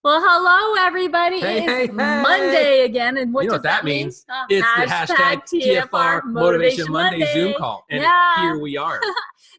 Well, hello, everybody. Hey, It is hey, hey. Monday again. And what You know does what that mean? means? It's the hashtag TFR Motivation Monday Zoom call. And here we are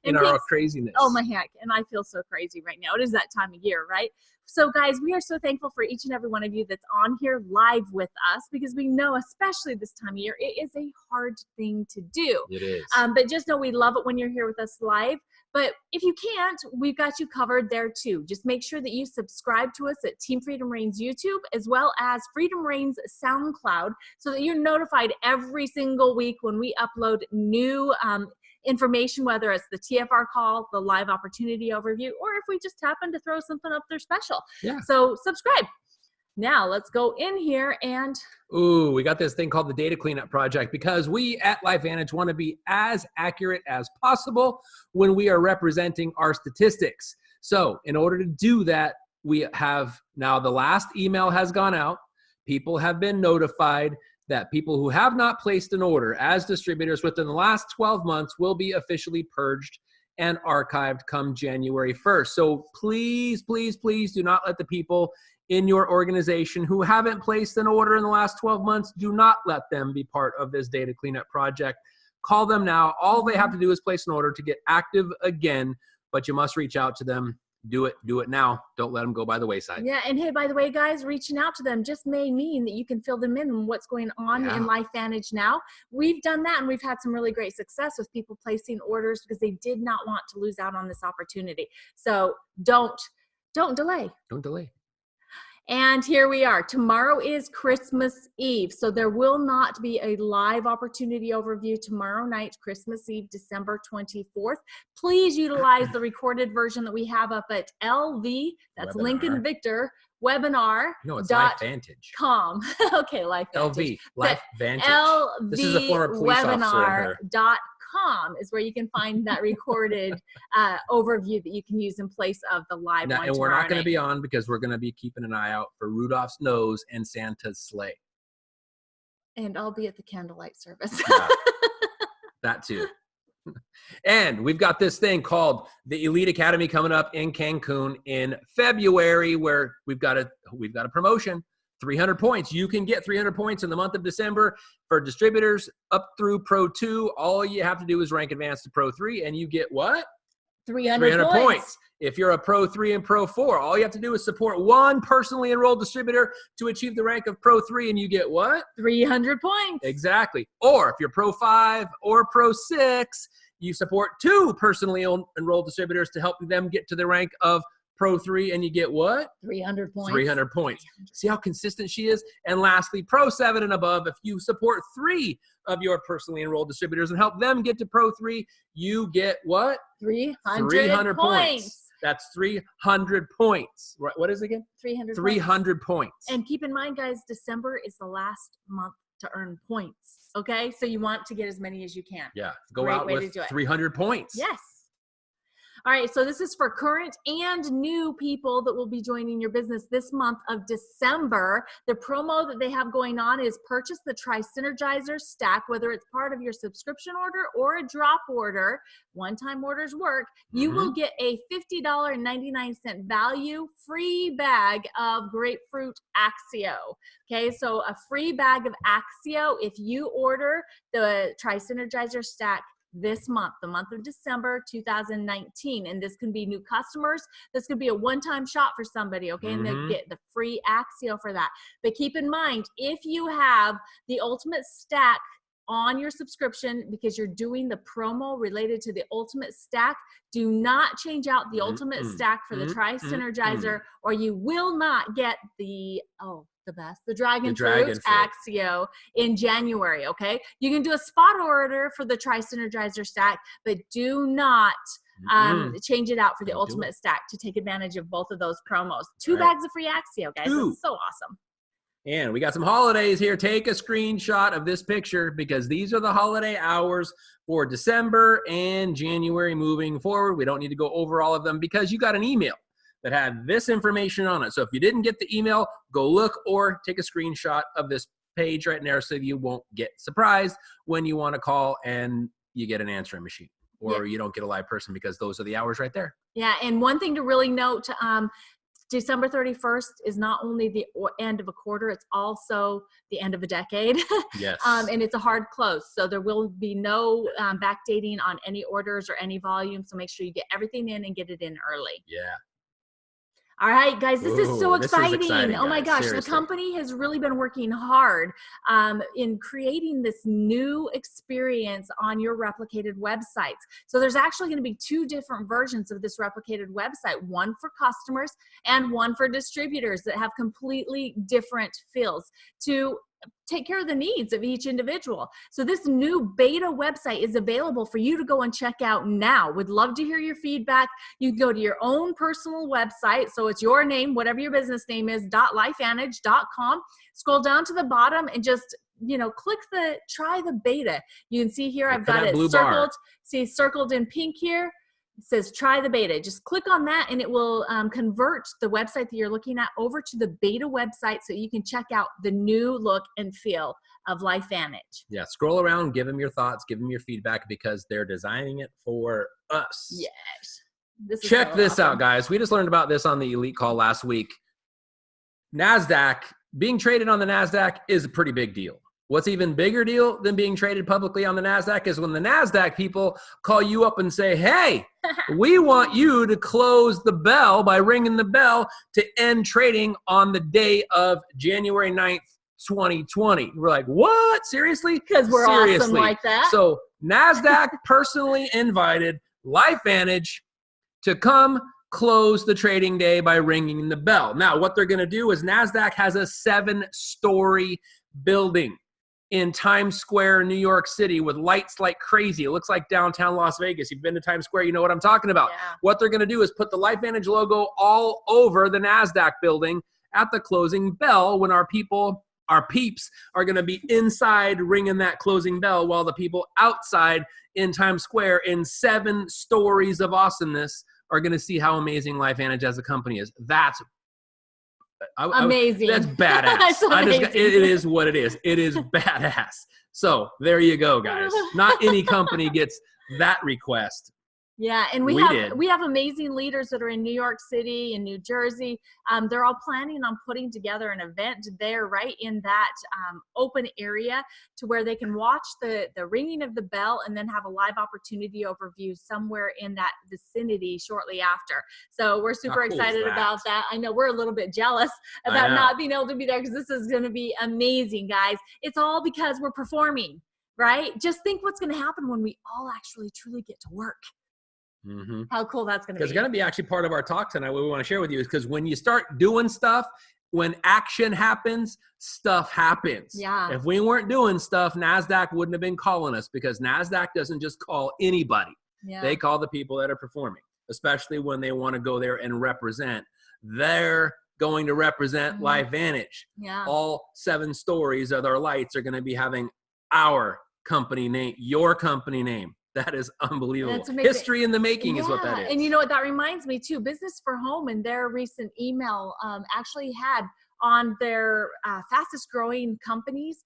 in our craziness. Oh, my heck. And I feel so crazy right now. It is that time of year, right? So, guys, we are so thankful for each and every one of you that's on here live with us, because we know, especially this time of year, it is a hard thing to do. It is. But just know we love it when you're here with us live. But if you can't, we've got you covered there too. Just make sure that you subscribe to us at Team Freedom Reigns YouTube, as well as Freedom Reigns SoundCloud, so that you're notified every single week when we upload new information, whether it's the TFR call, the live opportunity overview, or if we just happen to throw something up there special. Yeah. So subscribe. Now let's go in here and... Ooh, we got this thing called the Data Cleanup Project, because we at LifeVantage want to be as accurate as possible when we are representing our statistics. So in order to do that, we have now, the last email has gone out. People have been notified that people who have not placed an order as distributors within the last 12 months will be officially purged and archived come January 1st. So please, please, please do not let the people in your organization who haven't placed an order in the last 12 months, do not let them be part of this data cleanup project. Call them now. All they have to do is place an order to get active again, but you must reach out to them. Do it now. Don't let them go by the wayside. Yeah, and hey, by the way, guys, reaching out to them just may mean that you can fill them in on what's going on in LifeVantage now. We've done that, and we've had some really great success with people placing orders because they did not want to lose out on this opportunity. So don't delay. Don't delay. And here we are. Tomorrow is Christmas Eve, so there will not be a live opportunity overview tomorrow night, Christmas Eve, December 24th. Please utilize the recorded version that we have up at LV, that's Webinar. Lincoln Victor, webinar. No, it's LifeVantage. .com. Okay, LifeVantage. LV, LifeVantage. This is a former police officer. .com is where you can find that recorded overview that you can use in place of the live one. And we're not going to be on because we're going to be keeping an eye out for Rudolph's nose and Santa's sleigh. And I'll be at the candlelight service. Yeah, that too. And we've got this thing called the Elite Academy coming up in Cancun in February, where we've got a promotion. 300 points. You can get 300 points in the month of December for distributors up through Pro 2. All you have to do is rank advanced to Pro 3, and you get what? 300 points. If you're a Pro 3 and Pro 4, all you have to do is support one personally enrolled distributor to achieve the rank of Pro 3, and you get what? 300 points. Exactly. Or if you're Pro 5 or Pro 6, you support two personally enrolled distributors to help them get to the rank of Pro 3, and you get what? 300 points. 300 points. See how consistent she is? And lastly, Pro 7 and above, if you support 3 of your personally enrolled distributors and help them get to Pro 3, you get what? 300 points. That's 300 points. What is it again? 300 points. And keep in mind, guys, December is the last month to earn points. Okay? So you want to get as many as you can. Yeah. Go out with 300 points. Yes. All right, so this is for current and new people that will be joining your business this month of December. The promo that they have going on is purchase the Trice Synergizer stack, whether it's part of your subscription order or a drop order. One-time orders work. You will get a $50.99 value free bag of grapefruit Axio. Okay, so a free bag of Axio if you order the Trice Synergizer stack this month, the month of December 2019. And this can be new customers. This could be a one-time shot for somebody, okay? And they get the free Axio for that. But keep in mind, if you have the Ultimate Stack on your subscription because you're doing the promo related to the Ultimate Stack, do not change out the Ultimate Stack for the Trice Synergizer, or you will not get the, the Dragon Fruit Axio in January, okay? You can do a spot order for the Trice Synergizer stack, but do not change it out for the Ultimate Stack to take advantage of both of those promos. 2 bags of free Axio, guys. That's so awesome. And we got some holidays here. Take a screenshot of this picture because these are the holiday hours for December and January moving forward. We don't need to go over all of them because you got an email that had this information on it. So if you didn't get the email, go look or take a screenshot of this page right there so you won't get surprised when you want to call and you get an answering machine or you don't get a live person because those are the hours right there. Yeah, and one thing to really note, December 31st is not only the end of a quarter, it's also the end of a decade. Yes. And it's a hard close. So there will be no backdating on any orders or any volume. So make sure you get everything in and get it in early. Yeah. All right, guys, this is so exciting. Oh my gosh, seriously. The company has really been working hard in creating this new experience on your replicated websites. So there's actually going to be 2 different versions of this replicated website, one for customers and one for distributors that have completely different feels to take care of the needs of each individual. So this new beta website is available for you to go and check out now. Would love to hear your feedback. You can go to your own personal website. So it's your name, whatever your business name is, .lifevantage.com. Scroll down to the bottom and just, click try the beta. You can see here, I've got it circled. See, circled in pink here. It says try the beta. Just click on that and it will convert the website that you're looking at over to the beta website so you can check out the new look and feel of LifeVantage. Yeah, scroll around, give them your thoughts, give them your feedback because they're designing it for us. Yes. Check this out, guys. We just learned about this on the Elite Call last week. Nasdaq, being traded on the Nasdaq is a pretty big deal. What's even bigger deal than being traded publicly on the Nasdaq is when the Nasdaq people call you up and say, hey, we want you to close the bell by ringing the bell to end trading on the day of January 9th, 2020. We're like, what? Seriously? Because we're awesome like that. So Nasdaq personally invited LifeVantage to come close the trading day by ringing the bell. Now, what they're going to do is Nasdaq has a 7-story building in Times Square, New York City with lights like crazy. It looks like downtown Las Vegas. You've been to Times Square, you know what I'm talking about. Yeah. What they're going to do is put the LifeVantage logo all over the Nasdaq building at the closing bell when our peeps are going to be inside ringing that closing bell while the people outside in Times Square in 7 stories of awesomeness are going to see how amazing LifeVantage as a company is. That's amazing. That's badass. It is what it is. It is badass. So there you go, guys. Not any company gets that request. Yeah, and we have amazing leaders that are in New York City and New Jersey. They're all planning on putting together an event there right in that open area to where they can watch the ringing of the bell and then have a live opportunity overview somewhere in that vicinity shortly after. So we're super excited about that. I know we're a little bit jealous about not being able to be there because this is going to be amazing, guys. It's all because we're performing, right? Just think what's going to happen when we all actually truly get to work. Mm-hmm. How cool that's going to be. It's going to be actually part of our talk tonight. What we want to share with you is because when you start doing stuff, when action happens, stuff happens. Yeah. If we weren't doing stuff, NASDAQ wouldn't have been calling us because NASDAQ doesn't just call anybody. Yeah. They call the people that are performing, especially when they want to go there and represent. They're going to represent LifeVantage. Yeah. All 7 stories of their lights are going to be having our company name, your company name. That is unbelievable. History in the making is what that is. And you know what that reminds me too, Business for Home in their recent email actually had on their fastest growing companies.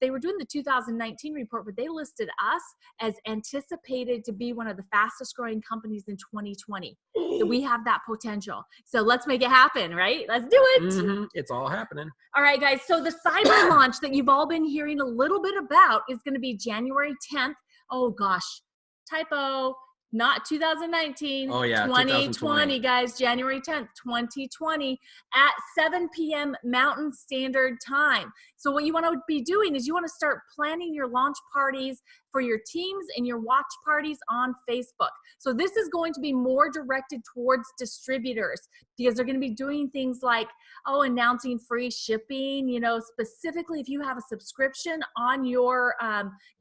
They were doing the 2019 report, but they listed us as anticipated to be one of the fastest growing companies in 2020. So we have that potential. So let's make it happen, right? Let's do it. Mm-hmm. It's all happening. All right, guys. So the cyber launch that you've all been hearing a little bit about is going to be January 10th. Oh gosh. Typo, not 2019, 2020, guys, January 10th, 2020 at 7 p.m. Mountain Standard Time. So what you want to be doing is you want to start planning your launch parties for your teams and your watch parties on Facebook. So this is going to be more directed towards distributors because they're going to be doing things like, announcing free shipping, specifically if you have a subscription on your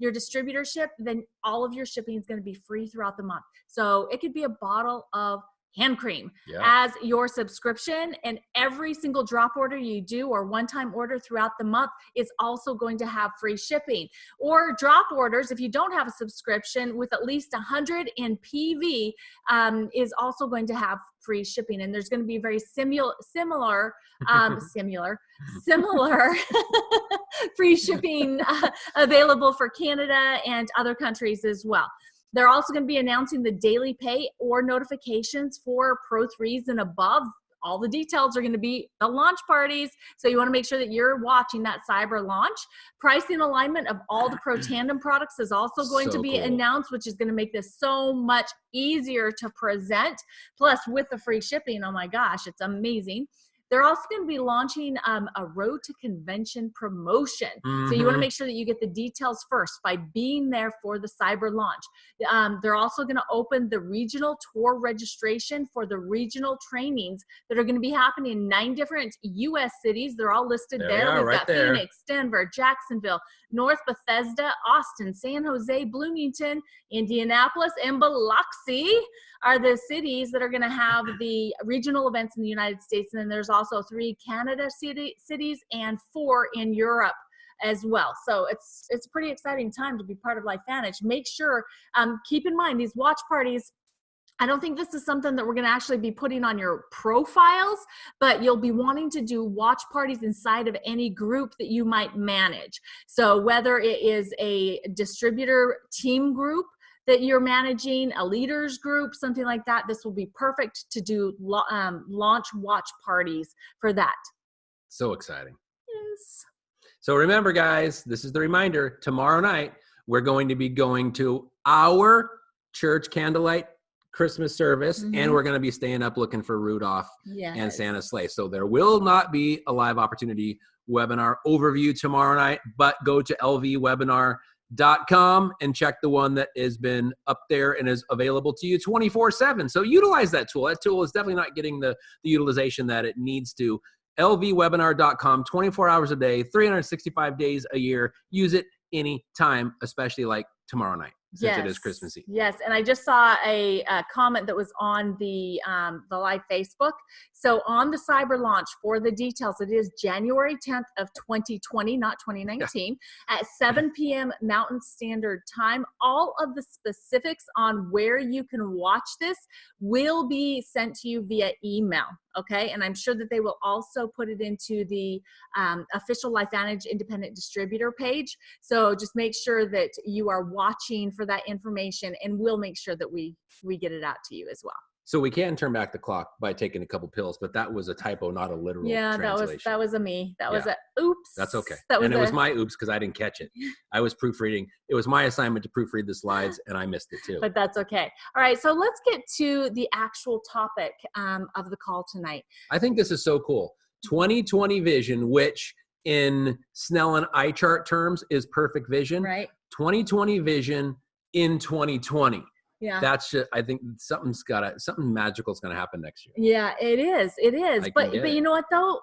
distributorship, then all of your shipping is going to be free throughout the month. So it could be a bottle of hand cream as your subscription, and every single drop order you do or one-time order throughout the month is also going to have free shipping. Or drop orders, if you don't have a subscription with at least 100 in PV, is also going to have free shipping. And there's going to be very similar free shipping available for Canada and other countries as well. They're also going to be announcing the daily pay or notifications for Pro 3s and above all the details are going to be the launch parties. So you want to make sure that you're watching that cyber launch. Pricing alignment of all the Pro Tandem products is also going to be announced, which is going to make this so much easier to present. Plus, with the free shipping, oh my gosh, it's amazing. They're also going to be launching a road to convention promotion. So you want to make sure that you get the details first by being there for the cyber launch. They're also going to open the regional tour registration for the regional trainings that are going to be happening in 9 different U.S. cities. They're all listed there. We've got Phoenix, Denver, Jacksonville, North Bethesda, Austin, San Jose, Bloomington, Indianapolis, and Biloxi are the cities that are going to have the regional events in the United States. And then there's also 3 Canada cities and 4 in Europe as well. So it's a pretty exciting time to be part of LifeVantage. Make sure, keep in mind these watch parties, I don't think this is something that we're going to actually be putting on your profiles, but you'll be wanting to do watch parties inside of any group that you might manage. So whether it is a distributor team group that you're managing, a leaders group, something like that, this will be perfect to do launch watch parties for that. So exciting. Yes. So remember, guys, this is the reminder. Tomorrow night, we're going to be going to our church candlelight Christmas service, and we're going to be staying up looking for Rudolph and Santa's sleigh. So there will not be a live opportunity webinar overview tomorrow night, but go to lvwebinar.com and check the one that has been up there and is available to you 24/7. So utilize that tool. That tool is definitely not getting the utilization that it needs to. lvwebinar.com, 24 hours a day, 365 days a year. Use it anytime, especially like tomorrow night, since it is Christmas Eve. Yes, and I just saw a comment that was on the live Facebook. So on the cyber launch, for the details, it is January 10th of 2020, not 2019, at 7 p.m. Mountain Standard Time. All of the specifics on where you can watch this will be sent to you via email. Okay, and I'm sure that they will also put it into the official LifeVantage independent distributor page. So just make sure that you are watching for that information, and we'll make sure that we get it out to you as well. So we can turn back the clock by taking a couple pills, but that was a typo, not a literal translation. that was a me. That was a oops. That's okay. And it was my oops because I didn't catch it. I was proofreading. It was my assignment to proofread the slides, and I missed it too. But that's okay. All right, so let's get to the actual topic of the call tonight. I think this is so cool. 2020 vision, which in Snell and eye chart terms is perfect vision. Right. 2020 vision in 2020. Yeah. That's just, I think something magical is going to happen next year. Yeah, it is. It is. But you know what though?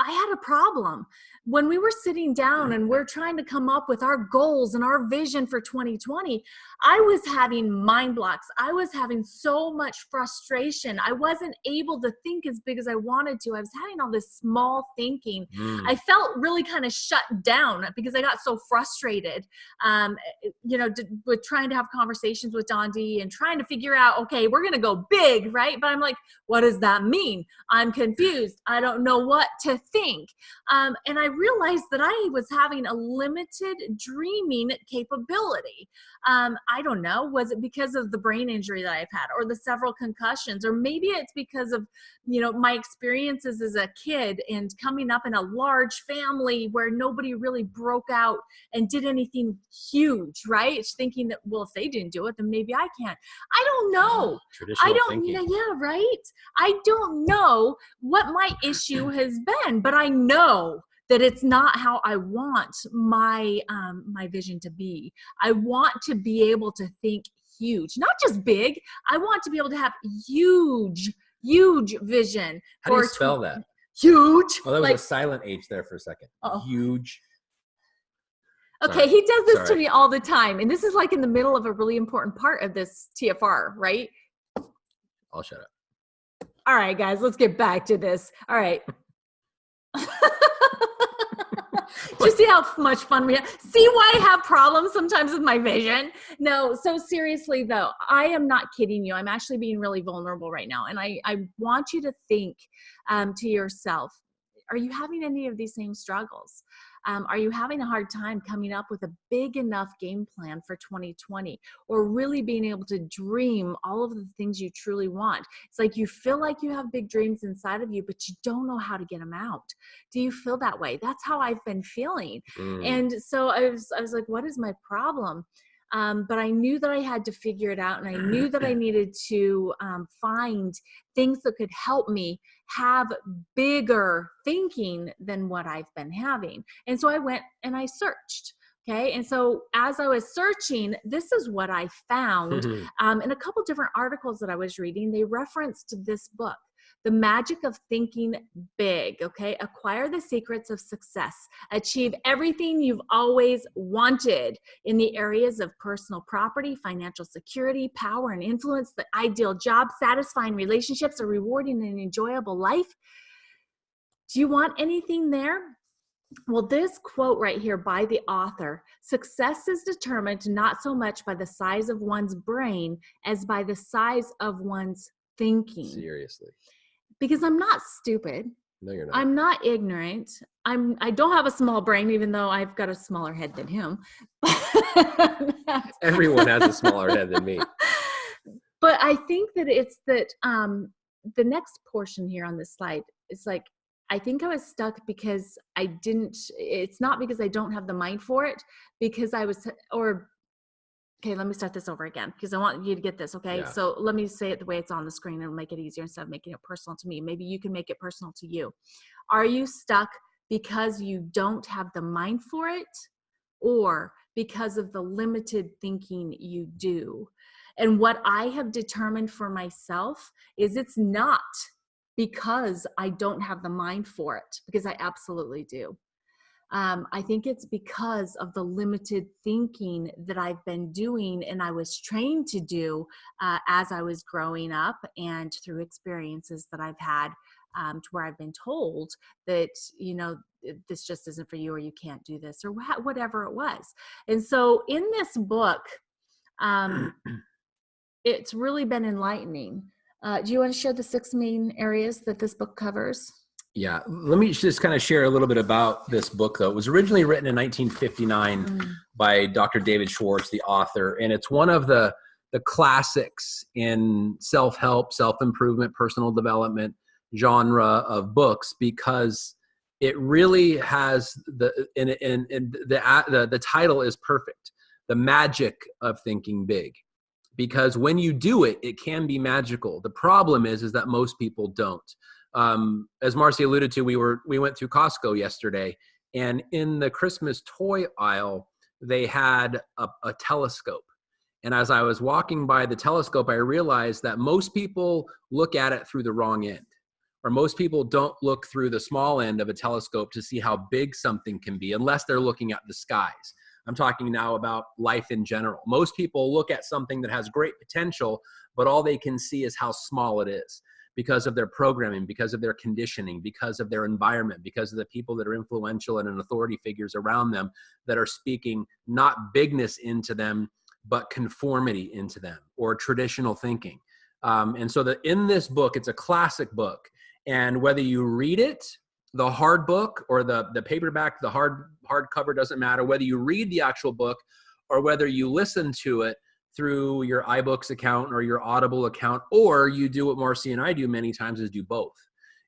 I had a problem when we were sitting down and we're trying to come up with our goals and our vision for 2020. I was having mind blocks. I was having so much frustration. I wasn't able to think as big as I wanted to. I was having all this small thinking. I felt really kind of shut down because I got so frustrated, with trying to have conversations with Don D and trying to figure out, okay, we're going to go big, right? But I'm like, what does that mean? I'm confused. I don't know what to think. And I realized that I was having a limited dreaming capability. I don't know, was it because of the brain injury that I've had, or the several concussions, or maybe it's because of, my experiences as a kid and coming up in a large family where nobody really broke out and did anything huge, right? Thinking that, well, if they didn't do it, then maybe I can't. I don't know. Yeah, right? I don't know what my issue has been, but I know that it's not how I want my vision to be. I want to be able to think huge, not just big. I want to be able to have huge vision. How do you spell that? Huge. Oh, that was a silent H there for a second. Huge. Okay, sorry. He does this to me all the time. And this is like in the middle of a really important part of this TFR, right? I'll shut up. All right, guys, let's get back to this. All right. Just see how much fun we have. See why I have problems sometimes with my vision? No, so seriously though, I am not kidding you. I'm actually being really vulnerable right now. And I want you to think to yourself, are you having any of these same struggles? Are you having a hard time coming up with a big enough game plan for 2020, or really being able to dream all of the things you truly want? It's like you feel like you have big dreams inside of you, but you don't know how to get them out. Do you feel that way? That's how I've been feeling. And so I was like, what is my problem? But I knew that I had to figure it out, and I knew that I needed to find things that could help me have bigger thinking than what I've been having. And so I went and I searched. Okay. And so as I was searching, this is what I found in a couple different articles that I was reading. They referenced this book, The Magic of Thinking Big. Okay. Acquire the secrets of success. Achieve everything you've always wanted in the areas of personal property, financial security, power and influence, the ideal job, satisfying relationships, a rewarding and enjoyable life. Do you want anything there? Well, this quote right here by the author: success is determined not so much by the size of one's brain as by the size of one's thinking. Seriously. Because I'm not stupid. No, you're not. I'm not ignorant. I don't have a small brain, even though I've got a smaller head than him. Everyone has a smaller head than me. But I think that it's that the next portion here on this slide is like, I think I was stuck because it's not because I don't have the mind for it, because okay, let me start this over again, because I want you to get this, okay? Yeah. So let me say it the way it's on the screen and make it easier instead of making it personal to me. Maybe you can make it personal to you. Are you stuck because you don't have the mind for it, or because of the limited thinking you do? And what I have determined for myself is it's not because I don't have the mind for it, because I absolutely do. I think it's because of the limited thinking that I've been doing and I was trained to do as I was growing up, and through experiences that I've had to where I've been told that, this just isn't for you, or you can't do this, or whatever it was. And so in this book, it's really been enlightening. Do you want to share the 6 main areas that this book covers? Yeah. Let me just kind of share a little bit about this book, though. It was originally written in 1959 by Dr. David Schwartz, the author. And it's one of the classics in self-help, self-improvement, personal development genre of books, because it really has the title is perfect. The Magic of Thinking Big. Because when you do it, it can be magical. The problem is that most people don't. As Marcy alluded to, we went through Costco yesterday, and in the Christmas toy aisle, they had a telescope. And as I was walking by the telescope, I realized that most people look at it through the wrong end, or most people don't look through the small end of a telescope to see how big something can be, unless they're looking at the skies. I'm talking now about life in general. Most people look at something that has great potential, but all they can see is how small it is, because of their programming, because of their conditioning, because of their environment, because of the people that are influential and authority figures around them that are speaking not bigness into them, but conformity into them, or traditional thinking. And so in this book, it's a classic book. And whether you read it, the hard book, or the paperback, the hardcover, doesn't matter. Whether you read the actual book or whether you listen to it through your iBooks account or your Audible account, or you do what Marcy and I do many times, is do both.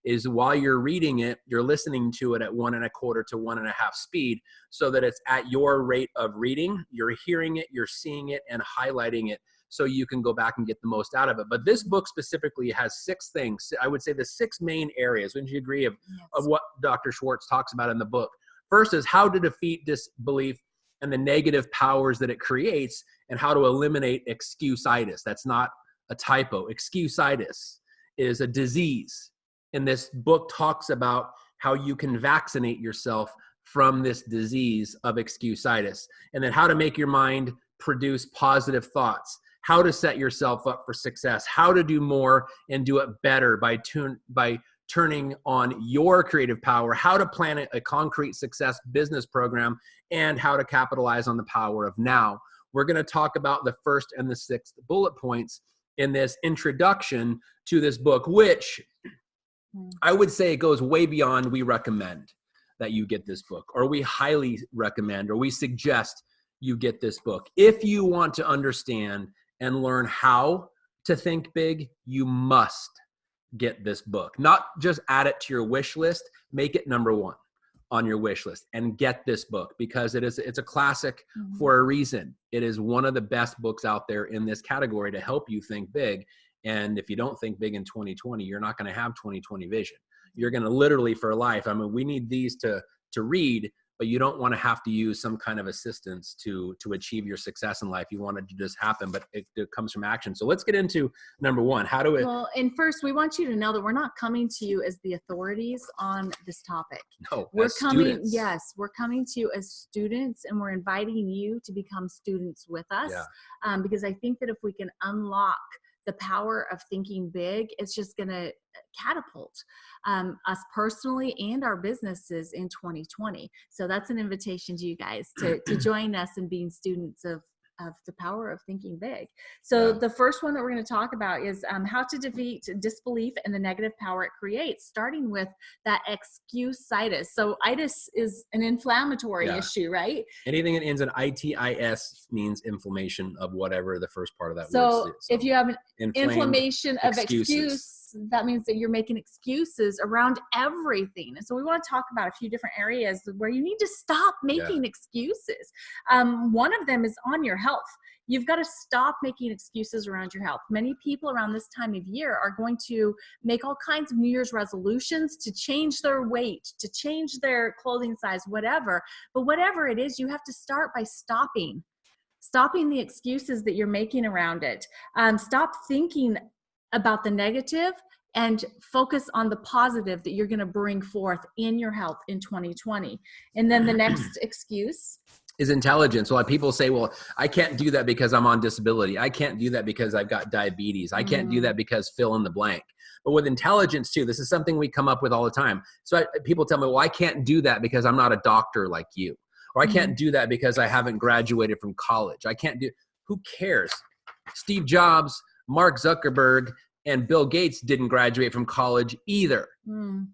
Is while you're reading it, you're listening to it at 1.25 to 1.5 speed, so that it's at your rate of reading. You're hearing it, you're seeing it, and highlighting it, so you can go back and get the most out of it. But this book specifically has 6 things. I would say the 6 main areas, wouldn't you agree, of what Dr. Schwartz talks about in the book. First is how to defeat disbelief and the negative powers that it creates, and how to eliminate excuse-itis. That's not a typo. Excuse-itis is a disease. And this book talks about how you can vaccinate yourself from this disease of excuse-itis, and then how to make your mind produce positive thoughts, how to set yourself up for success, how to do more and do it better by turning on your creative power, how to plan a concrete success business program, and how to capitalize on the power of now. We're going to talk about the 1st and the 6th bullet points in this introduction to this book, which I would say it goes way beyond we recommend that you get this book, or we highly recommend, or we suggest you get this book. If you want to understand and learn how to think big, you must get this book. Not just add it to your wish list, make it number one on your wish list and get this book, because it's a classic for a reason. It is one of the best books out there in this category to help you think big. And if you don't think big in 2020, you're not going to have 2020 vision. You're going to literally for life. I mean, we need these to read, but you don't want to have to use some kind of assistance to achieve your success in life. You want it to just happen, but it comes from action. So let's get into number one. How do it? Well, and first we want you to know that we're not coming to you as the authorities on this topic. No, we're as coming. students. Yes, we're coming to you as students, and we're inviting you to become students with us. Yeah. Because I think that if we can unlock the power of thinking big, it's just going to catapult us personally and our businesses in 2020. So that's an invitation to you guys to join us in being students of the power of thinking big. So the first one that we're going to talk about is how to defeat disbelief and the negative power it creates, starting with that excuse-itis. So itis is an inflammatory issue, right? Anything that ends in itis means inflammation of whatever the first part of that word is. So if you have an inflammation of excuse, that means that you're making excuses around everything. And so we want to talk about a few different areas where you need to stop making excuses. One of them is on your health. You've got to stop making excuses around your health. Many people around this time of year are going to make all kinds of New Year's resolutions to change their weight, to change their clothing size, whatever. But whatever it is, you have to start by stopping the excuses that you're making around it. Stop thinking about the negative and focus on the positive that you're going to bring forth in your health in 2020. And then the next excuse is intelligence. Well, people say, well, I can't do that because I'm on disability. I can't do that because I've got diabetes. I can't do that because fill in the blank. But with intelligence too, this is something we come up with all the time. So people tell me, well, I can't do that because I'm not a doctor like you. Or I can't do that because I haven't graduated from college. I can't do, who cares? Steve Jobs, Mark Zuckerberg, and Bill Gates didn't graduate from college either.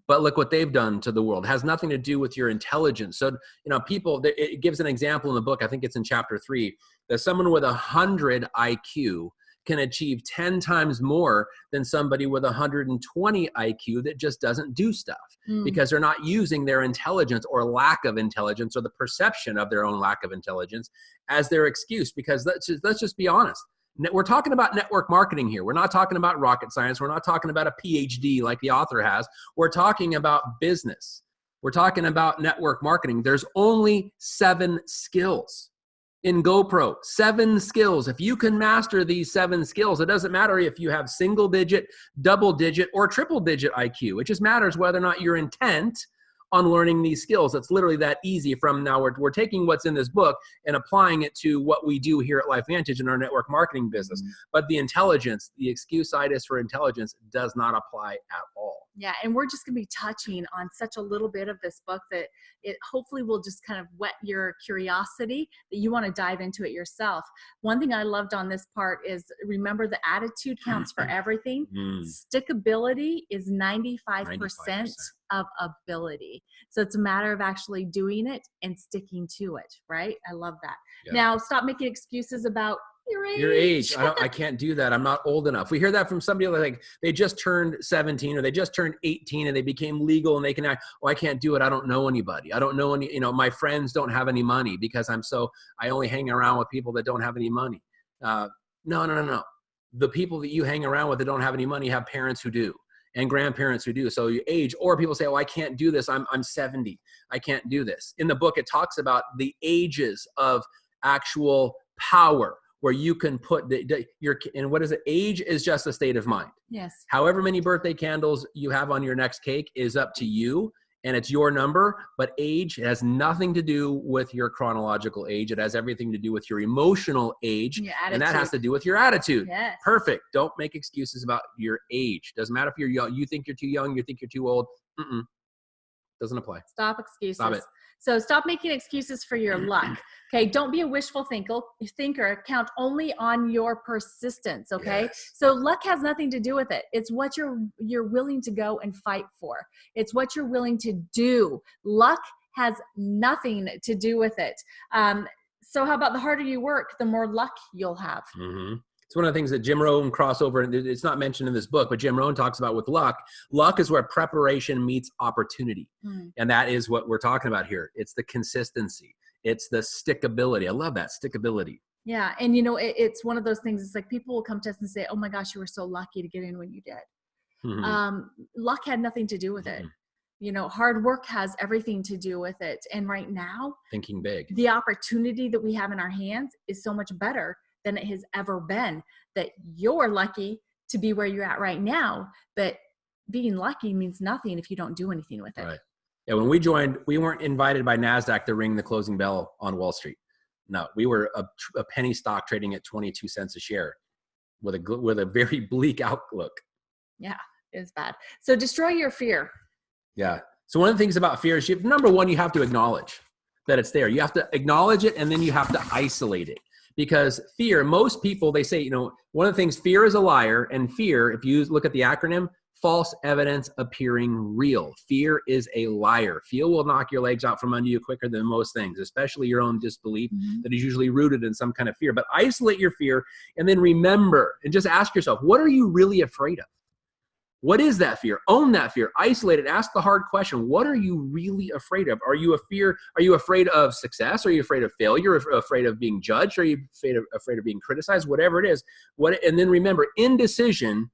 But look what they've done to the world. It has nothing to do with your intelligence. So, people, it gives an example in the book, I think it's in chapter 3, that someone with 100 IQ can achieve 10 times more than somebody with 120 IQ that just doesn't do stuff because they're not using their intelligence or lack of intelligence or the perception of their own lack of intelligence as their excuse. Because let's just be honest. We're talking about network marketing here. We're not talking about rocket science. We're not talking about a PhD like the author has. We're talking about business. We're talking about network marketing. There's only 7 skills in GoPro, 7 skills. If you can master these 7 skills, it doesn't matter if you have single digit, double digit, or triple digit IQ. It just matters whether or not you're intent on learning these skills. It's literally that easy. From now, we're taking what's in this book and applying it to what we do here at LifeVantage in our network marketing business. But the intelligence, the excuse-itis for intelligence does not apply at all. Yeah, and we're just going to be touching on such a little bit of this book that it hopefully will just kind of whet your curiosity that you want to dive into it yourself. One thing I loved on this part is, remember, the attitude counts for everything. Stickability is 95% of ability. So it's a matter of actually doing it and sticking to it, right? I love that. Yeah. Now, stop making excuses about your age. I can't do that. I'm not old enough. We hear that from somebody like they just turned 17 or they just turned 18 and they became legal and they can act, oh, I can't do it. I don't know anybody. I don't know any, my friends don't have any money because I only hang around with people that don't have any money. No. The people that you hang around with that don't have any money have parents who do and grandparents who do. So you age, or people say, oh, I can't do this. I'm 70. I can't do this. In the book, it talks about the ages of actual power, where you can put and what is it? Age is just a state of mind. Yes. However many birthday candles you have on your next cake is up to you, and it's your number. But age has nothing to do with your chronological age. It has everything to do with your emotional age, and that has to do with your attitude. Yes. Perfect. Don't make excuses about your age. Doesn't matter if you're young. You think you're too young. You think you're too old. Doesn't apply. Stop excuses. Stop it. So stop making excuses for your luck. Okay. Don't be a wishful thinker. Count only on your persistence. Okay. Yes. So luck has nothing to do with it. It's what you're willing to go and fight for. It's what you're willing to do. Luck has nothing to do with it. So how about the harder you work, the more luck you'll have. Mm-hmm. It's one of the things that Jim Rohn crossover, and it's not mentioned in this book, but Jim Rohn talks about with luck. Luck is where preparation meets opportunity. And that is what we're talking about here. It's the consistency. It's the stickability. I love that, stickability. Yeah. And you know, it's one of those things. It's like people will come to us and say, oh my gosh, you were so lucky to get in when you did. Luck had nothing to do with it. You know, hard work has everything to do with it. And right now, thinking big, the opportunity that we have in our hands is so much better than it has ever been, that you're lucky to be where you're at right now. But being lucky means nothing if you don't do anything with it. Right. Yeah. When we joined, we weren't invited by Nasdaq to ring the closing bell on Wall Street. No, we were a penny stock trading at 22 cents a share with a very bleak outlook. Yeah, it's bad. So destroy your fear. Yeah. So one of the things about fear is number one, you have to acknowledge that it's there. You have to acknowledge it, and then you have to isolate it. Because fear, most people, they say, you know, one of the things, fear is a liar, and fear, if you look at the acronym, false evidence appearing real. Fear is a liar. Fear will knock your legs out from under you quicker than most things, especially your own disbelief that is usually rooted in some kind of fear. But isolate your fear, and then remember, and just ask yourself, what are you really afraid of? What is that fear? Own that fear. Isolate it. Ask the hard question. What are you really afraid of? Are you afraid of success? Are you afraid of failure? Are you afraid of being judged? Are you afraid of being criticized? Whatever it is. And then remember, indecision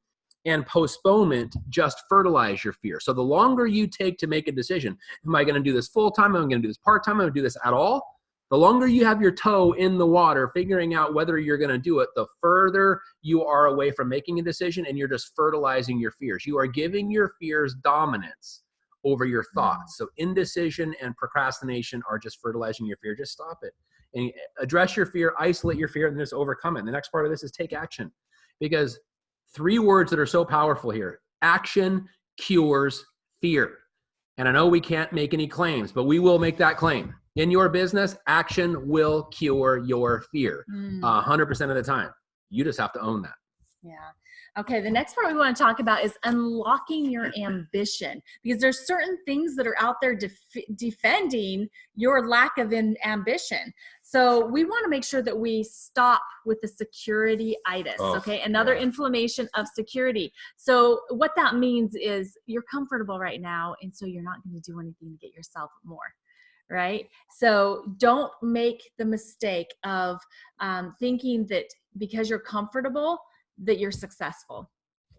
and postponement just fertilize your fear. So the longer you take to make a decision, am I going to do this full time? Am I going to do this part time? Am I going to do this at all? The longer you have your toe in the water, figuring out whether you're going to do it, the further you are away from making a decision, and you're just fertilizing your fears. You are giving your fears dominance over your thoughts. So indecision and procrastination are just fertilizing your fear. Just stop it and address your fear, isolate your fear, and just overcome it. And the next part of this is take action, because 3 words that are so powerful here: action cures fear. And I know we can't make any claims, but we will make that claim. In your business, action will cure your fear 100% of the time. You just have to own that. Yeah. Okay. The next part we want to talk about is unlocking your ambition, because there's certain things that are out there defending your lack of ambition. So we want to make sure that we stop with the security-itis. Okay. Another inflammation of security. So what that means is you're comfortable right now, and so you're not going to do anything to get yourself more. Right? So don't make the mistake of thinking that because you're comfortable that you're successful.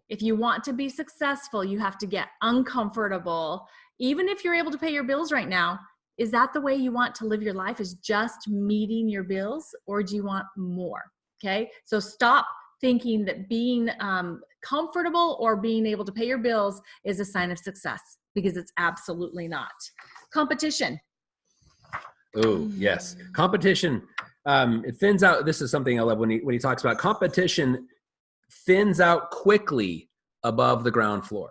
If you want to be successful, you have to get uncomfortable. Even if you're able to pay your bills right now, is that the way you want to live your life, is just meeting your bills, or do you want more? Okay. So stop thinking that being comfortable or being able to pay your bills is a sign of success, because it's absolutely not. Competition. Oh, yes. Competition, it thins out. This is something I love when he talks about competition thins out quickly above the ground floor.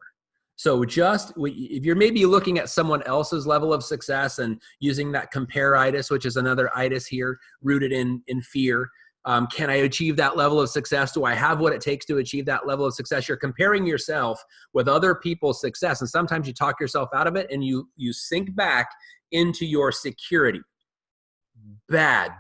So if you're maybe looking at someone else's level of success and using that compare-itis, which is another itis here rooted in fear, can I achieve that level of success? Do I have what it takes to achieve that level of success? You're comparing yourself with other people's success. And sometimes you talk yourself out of it, and you sink back into your security. Bad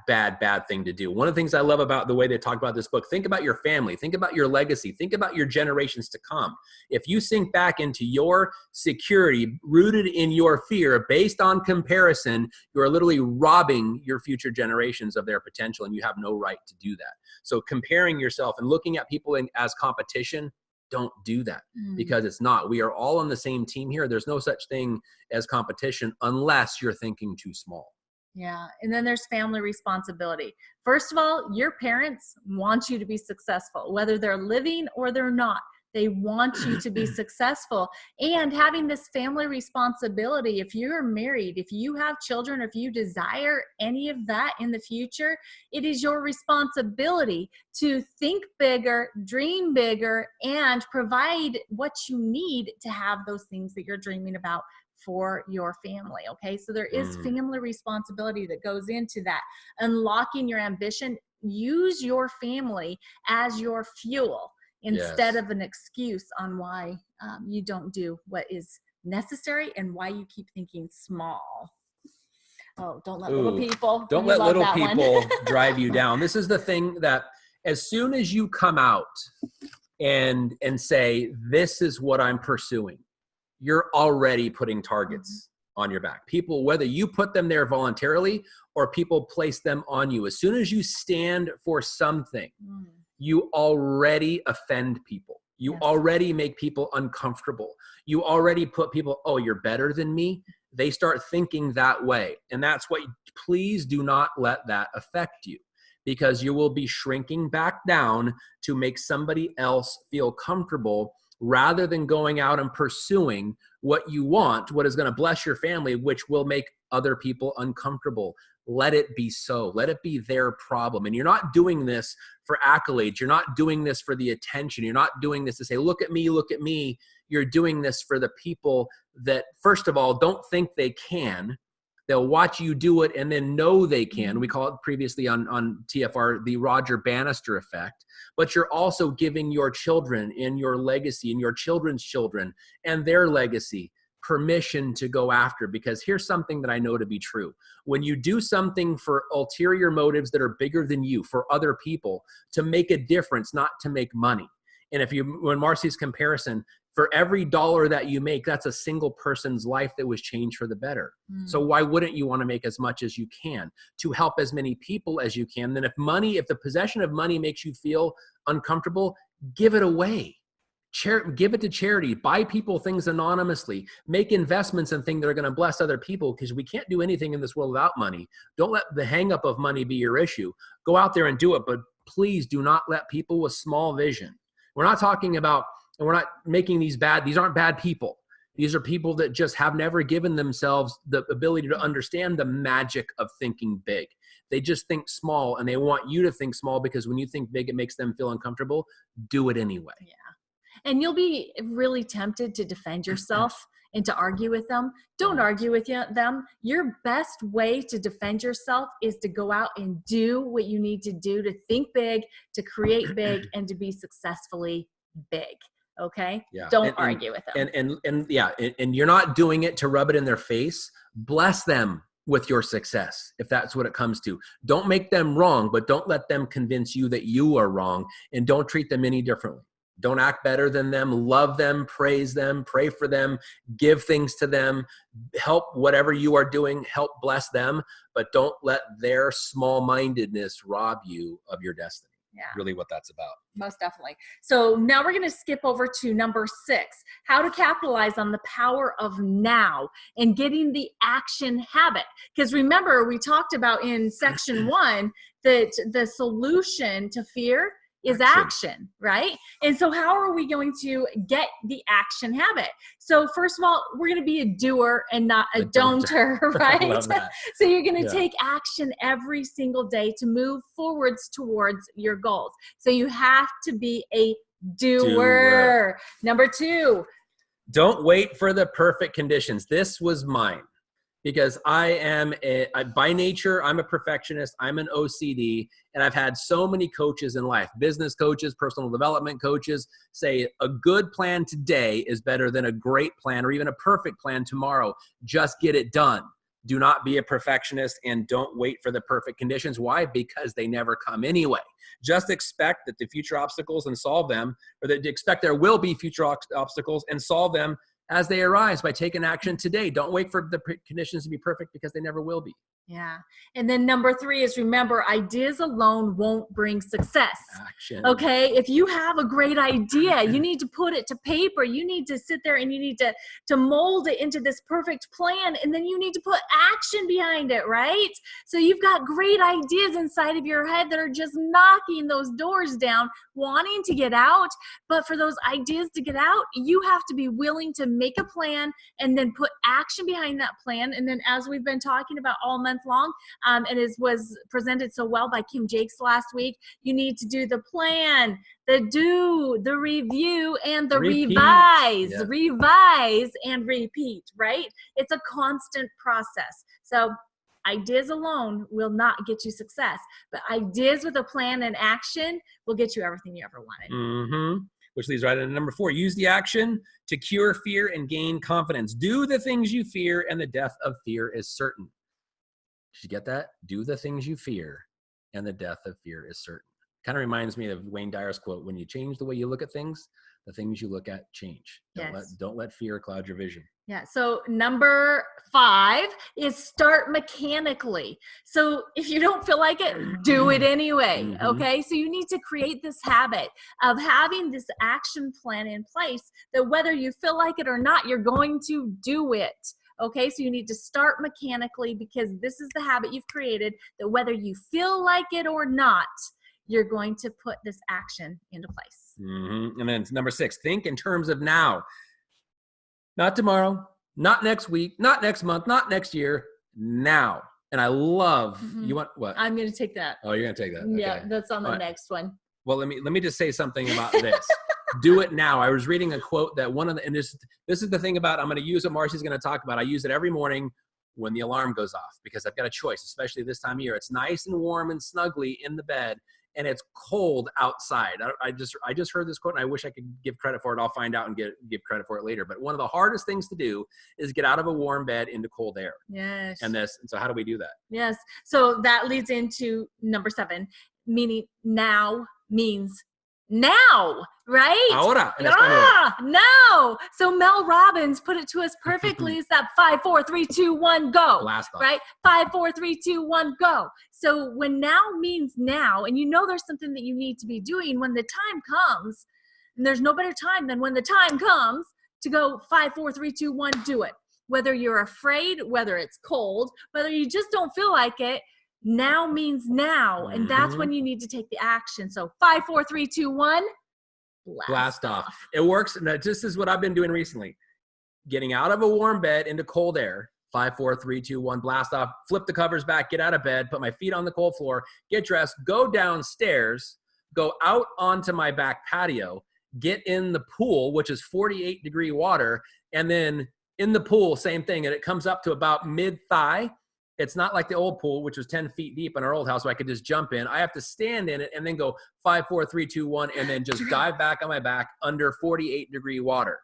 thing to do. One of the things I love about the way they talk about this book, think about your family, think about your legacy, think about your generations to come. If you sink back into your security rooted in your fear based on comparison, you are literally robbing your future generations of their potential, and you have no right to do that. So comparing yourself and looking at people as competition, don't do that, because it's not. We are all on the same team here. There's no such thing as competition unless you're thinking too small. Yeah. And then there's family responsibility. First of all, your parents want you to be successful, whether they're living or they're not. They want you to be successful. And having this family responsibility, if you're married, if you have children, if you desire any of that in the future, it is your responsibility to think bigger, dream bigger, and provide what you need to have those things that you're dreaming about for your family. Okay. So there is family responsibility that goes into that. Unlocking your ambition, use your family as your fuel instead of an excuse on why you don't do what is necessary and why you keep thinking small. Oh, don't let little people. Don't let little people drive you down. This is the thing that as soon as you come out and say, this is what I'm pursuing, you're already putting targets on your back. People, whether you put them there voluntarily or people place them on you, as soon as you stand for something, you already offend people. You already make people uncomfortable. You already put people, oh, you're better than me. They start thinking that way. And that's what, please do not let that affect you, because you will be shrinking back down to make somebody else feel comfortable rather than going out and pursuing what you want, what is going to bless your family, which will make other people uncomfortable. Let it be so. Let it be their problem. And you're not doing this for accolades. You're not doing this for the attention. You're not doing this to say, look at me, look at me. You're doing this for the people that, first of all, don't think they can. They'll watch you do it and then know they can. We call it previously on TFR, the Roger Bannister effect. But you're also giving your children and your legacy and your children's children and their legacy permission to go after. Because here's something that I know to be true. When you do something for ulterior motives that are bigger than you, for other people, to make a difference, not to make money. And when Marcy's comparison, for every dollar that you make, that's a single person's life that was changed for the better. So why wouldn't you want to make as much as you can to help as many people as you can? Then if the possession of money makes you feel uncomfortable, give it away. Give it to charity. Buy people things anonymously. Make investments in things that are going to bless other people, because we can't do anything in this world without money. Don't let the hang up of money be your issue. Go out there and do it, but please do not let people with small vision. We're not talking about, and we're not making these aren't bad people. These are people that just have never given themselves the ability to understand the magic of thinking big. They just think small, and they want you to think small, because when you think big, it makes them feel uncomfortable. Do it anyway. Yeah. And you'll be really tempted to defend yourself and to argue with them. Don't argue with them. Your best way to defend yourself is to go out and do what you need to do to think big, to create big, and to be successfully big. Okay. Yeah. Don't argue with them. And you're not doing it to rub it in their face. Bless them with your success, if that's what it comes to. Don't make them wrong, but don't let them convince you that you are wrong, and don't treat them any differently. Don't act better than them. Love them, praise them, pray for them, give things to them, help whatever you are doing, help bless them, but don't let their small-mindedness rob you of your destiny. Yeah. Really what that's about. Most definitely. So now we're going to skip over to number 6, how to capitalize on the power of now and getting the action habit. Because remember, we talked about in section 1 that the solution to fear is action, right? And so how are we going to get the action habit? So first of all, we're going to be a doer and not a don'ter, right? I love that. So you're going to take action every single day to move forwards towards your goals. So you have to be a doer. Number 2. Don't wait for the perfect conditions. This was mine. Because by nature, I'm a perfectionist, I'm an OCD, and I've had so many coaches in life, business coaches, personal development coaches, say a good plan today is better than a great plan or even a perfect plan tomorrow. Just get it done. Do not be a perfectionist, and don't wait for the perfect conditions. Why? Because they never come anyway. Just expect that the future obstacles and solve them, or that expect there will be future obstacles and solve them as they arise by taking action today. Don't wait for the conditions to be perfect because they never will be. Yeah. And then number 3 is, remember, ideas alone won't bring success. Action. Okay. If you have a great idea, you need to put it to paper. You need to sit there and you need to mold it into this perfect plan. And then you need to put action behind it, right? So you've got great ideas inside of your head that are just knocking those doors down, wanting to get out. But for those ideas to get out, you have to be willing to make a plan and then put action behind that plan. And then, as we've been talking about all month long, and was presented so well by Kim Jakes last week, you need to do the plan, the do, the review, and the revise. Yeah. Revise and repeat, right? It's a constant process. So ideas alone will not get you success, but ideas with a plan and action will get you everything you ever wanted. Which leads right into number 4. Use the action to cure fear and gain confidence. Do the things you fear, and the death of fear is certain. Did you get that? Do the things you fear, and the death of fear is certain. Kind of reminds me of Wayne Dyer's quote, when you change the way you look at things, the things you look at change. Don't let fear cloud your vision. Yeah. So number 5 is start mechanically. So if you don't feel like it, do it anyway. Okay. So you need to create this habit of having this action plan in place that whether you feel like it or not, you're going to do it. Okay, so you need to start mechanically, because this is the habit you've created, that whether you feel like it or not, you're going to put this action into place. And then number 6, think in terms of now. Not tomorrow, not next week, not next month, not next year, now. And I love, you want what? I'm going to take that. Oh, you're going to take that? Okay. Yeah, that's on the next one. Well, let me just say something about this. Do it now. I was reading a quote that and this is the thing about, I'm going to use what Marcy's going to talk about. I use it every morning when the alarm goes off, because I've got a choice, especially this time of year. It's nice and warm and snuggly in the bed, and it's cold outside. I just heard this quote, and I wish I could give credit for it. I'll find out and give credit for it later. But one of the hardest things to do is get out of a warm bed into cold air. Yes. And so how do we do that? Yes. So that leads into number 7, meaning now means now, right? Ahora. Now. So Mel Robbins put it to us perfectly. It's that 5, 4, 3, 2, 1, go. Blast off. Right? 5, 4, 3, 2, 1, go. So when now means now, and you know there's something that you need to be doing when the time comes, and there's no better time than when the time comes to go 5, 4, 3, 2, 1, do it. Whether you're afraid, whether it's cold, whether you just don't feel like it, now means now, and that's when you need to take the action. So 5, 4, 3, 2, 1, blast off. It works, and this is what I've been doing recently. Getting out of a warm bed into cold air. 5, 4, 3, 2, 1, blast off. Flip the covers back, get out of bed, put my feet on the cold floor, get dressed, go downstairs, go out onto my back patio, get in the pool, which is 48-degree water, and then in the pool, same thing, and it comes up to about mid-thigh. It's not like the old pool, which was 10 feet deep in our old house, so I could just jump in. I have to stand in it and then go 5, 4, 3, 2, 1, and then just dive back on my back under 48-degree water.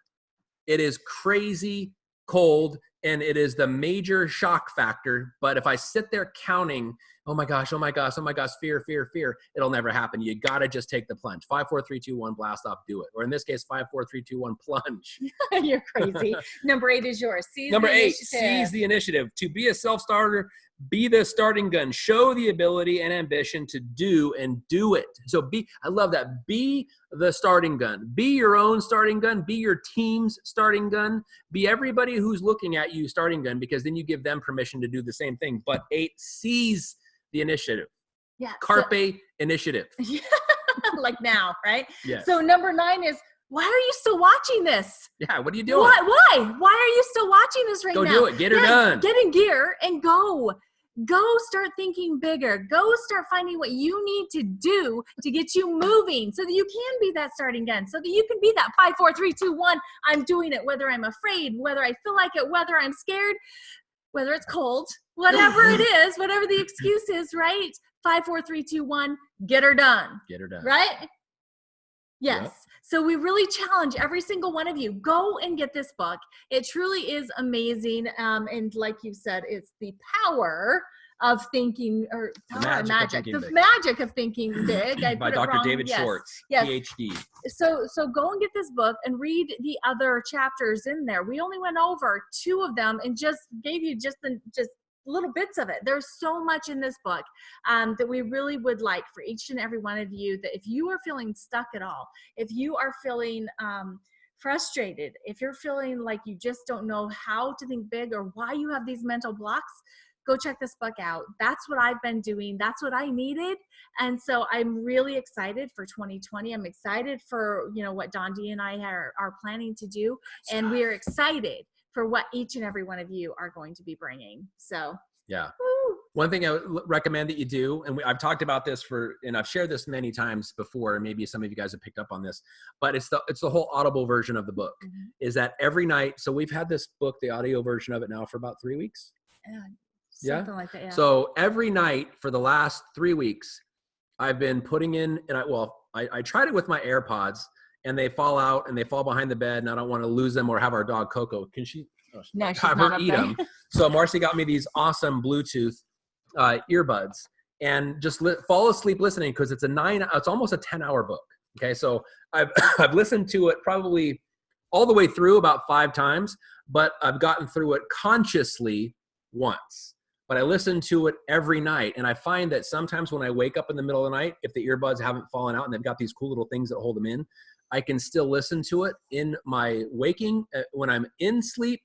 It is crazy cold, and it is the major shock factor. But if I sit there counting, oh my gosh, fear, it'll never happen. You got to just take the plunge. 5, 4, 3, 2, 1, blast off, do it. Or in this case, 5, 4, 3, 2, 1, plunge. You're crazy. Number 8 is yours. Number 8, seize the initiative. To be a self-starter, be the starting gun. Show the ability and ambition to do and do it. So I love that. Be the starting gun. Be your own starting gun. Be your team's starting gun. Be everybody who's looking at you starting gun, because then you give them permission to do the same thing. But 8, seize the initiative. Yeah. Carpe initiative. Like now, right? Yes. So number 9 is, why are you still watching this? Yeah, what are you doing? Why are you still watching this right now? Go do it. Get her done. Get in gear and go. Go start thinking bigger. Go start finding what you need to do to get you moving so that you can be that starting gun, so that you can be that 5, 4, 3, 2, 1. I'm doing it, whether I'm afraid, whether I feel like it, whether I'm scared, whether it's cold, whatever it is, whatever the excuse is, right? 5, 4, 3, 2, 1, get her done. Get her done. Right? Yes. Yep. So we really challenge every single one of you, go and get this book. It truly is amazing. And like you said, it's the power of Thinking, or Power or Magic. The Big. Magic of Thinking Big. I By put it Dr. wrong. David Yes. Schwartz, Yes. PhD. So go and get this book and read the other chapters in there. We only went over 2 of them and just gave you just little bits of it. There's so much in this book that we really would like for each and every one of you, that if you are feeling stuck at all, if you are feeling frustrated, if you're feeling like you just don't know how to think big or why you have these mental blocks, go check this book out. That's what I've been doing. That's what I needed. And so I'm really excited for 2020. I'm excited for, what Don D and I are planning to do. And we are excited for what each and every one of you are going to be bringing. So, yeah. Woo. One thing I would recommend that you do, and I've talked about this and I've shared this many times before, and maybe some of you guys have picked up on this, but it's the whole Audible version of the book, is that every night. So we've had this book, the audio version of it now, for about 3 weeks. Something like that, yeah. So every night for the last 3 weeks, I've been putting in, and I tried it with my AirPods, and they fall out and they fall behind the bed, and I don't want to lose them or have our dog Coco. Can she? No, she's have not her up eat there. them. So Marcy got me these awesome Bluetooth earbuds, and just fall asleep listening, because it's almost a 10-hour book. Okay, so I've listened to it probably all the way through about 5 times, but I've gotten through it consciously once. But I listen to it every night, and I find that sometimes when I wake up in the middle of the night, if the earbuds haven't fallen out and they've got these cool little things that hold them in, I can still listen to it in my waking, when I'm in sleep,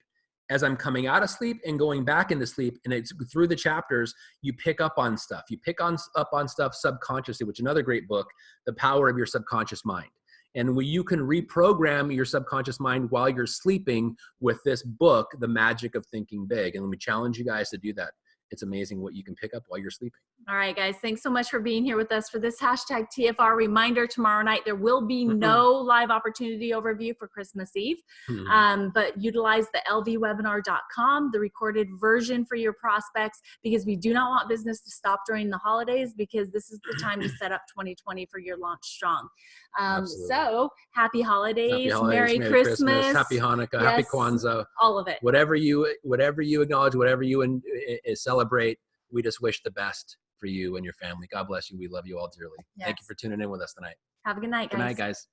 as I'm coming out of sleep and going back into sleep. And it's through the chapters, you pick up on stuff. You pick up on stuff subconsciously, which is another great book, The Power of Your Subconscious Mind. And you can reprogram your subconscious mind while you're sleeping with this book, The Magic of Thinking Big. And let me challenge you guys to do that. It's amazing what you can pick up while you're sleeping. All right, guys. Thanks so much for being here with us for this hashtag TFR reminder. Tomorrow night, there will be no live opportunity overview for Christmas Eve, but utilize the lvwebinar.com, the recorded version for your prospects, because we do not want business to stop during the holidays, because this is the time to set up 2020 for your launch strong. So happy holidays, Merry Christmas, Happy Hanukkah, Happy Kwanzaa, all of it. Whatever you acknowledge, whatever you celebrate, we just wish the best for you and your family. God bless you. We love you all dearly. Yes. Thank you for tuning in with us tonight. Have a good night, guys. Good night, guys.